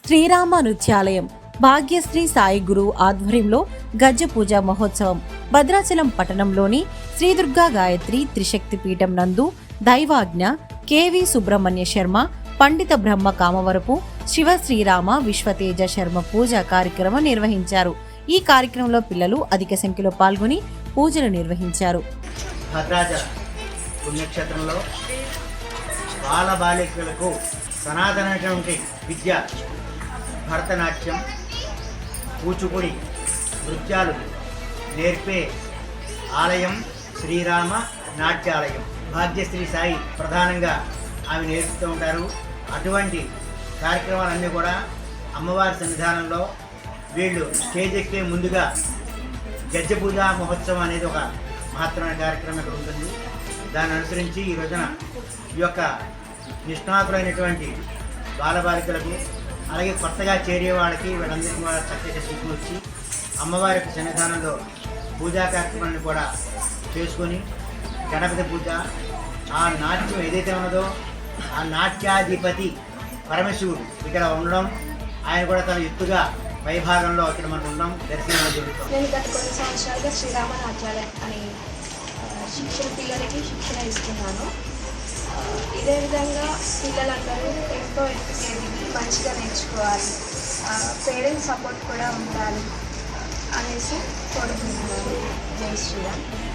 శ్రీరామ నృత్యాలయం భాగ్యశ్రీ సాయి గురు ఆధ్వర్యంలో గజ్జ పూజ మహోత్సవం భద్రాచలం పట్టణంలోని శ్రీ దుర్గా గాయత్రి త్రిశక్తి పీఠం నందు దైవాజ్ఞ కెవి సుబ్రహ్మణ్య శర్మ పండిత బ్రహ్మ కామవరపు శివ శ్రీరామ విశ్వతేజ శర్మ పూజ కార్యక్రమం నిర్వహించారు. ఈ కార్యక్రమంలో పిల్లలు అధిక సంఖ్యలో పాల్గొని పూజలు నిర్వహించారు. భద్రాచలం పుణ్యక్షేత్రంలో బాల బాలికలకు సనాతనమైనటువంటి విద్య, భరతనాట్యం, కూచిపూడి నృత్యాలు నేర్పే ఆలయం శ్రీరామ నాట్యాలయం. భాగ్యశ్రీ సాయి ప్రధానంగా ఆమె నేర్పుతూ ఉంటారు. అటువంటి కార్యక్రమాలన్నీ కూడా అమ్మవారి సన్నిధానంలో వీళ్ళు స్టేజ్ ఎక్కే ముందుగా గజ్జ పూజా మహోత్సవం అనేది ఒక మహత్తరమైన కార్యక్రమం ఇక్కడ ఉంటుంది. దాన్ని అనుసరించి ఈ రోజున ఈ యొక్క నిష్ణాతులైనటువంటి బాలబాలికలకు అలాగే కొత్తగా చేరే వాళ్ళకి వీళ్ళందరికీ కూడా చక్కగా శిక్షణ వచ్చి అమ్మవారి యొక్క సన్నిధానంలో పూజా కార్యక్రమాన్ని కూడా చేసుకొని గణపతి పూజ, ఆ నాట్యం ఏదైతే ఉన్నదో ఆ నాట్యాధిపతి పరమశివుడు ఇక్కడ ఉండడం, ఆయన కూడా తన ఎత్తుగా పైభాగంలో ఇక్కడ మనం ఉండడం దర్శనం జరుగుతుంది. నేను గత కొన్ని సంవత్సరాలుగా శ్రీరామ నాట్యాలయం అని పిల్లలకి శిక్షణ ఇస్తున్నాను. ఇదే విధంగా పిల్లలందరూ ఎంతో మంచిగా నేర్చుకోవాలి, పేరెంట్స్ సపోర్ట్ కూడా ఉండాలి అనేసి కోరుకుంటున్నాను. జై శ్రీరామ్.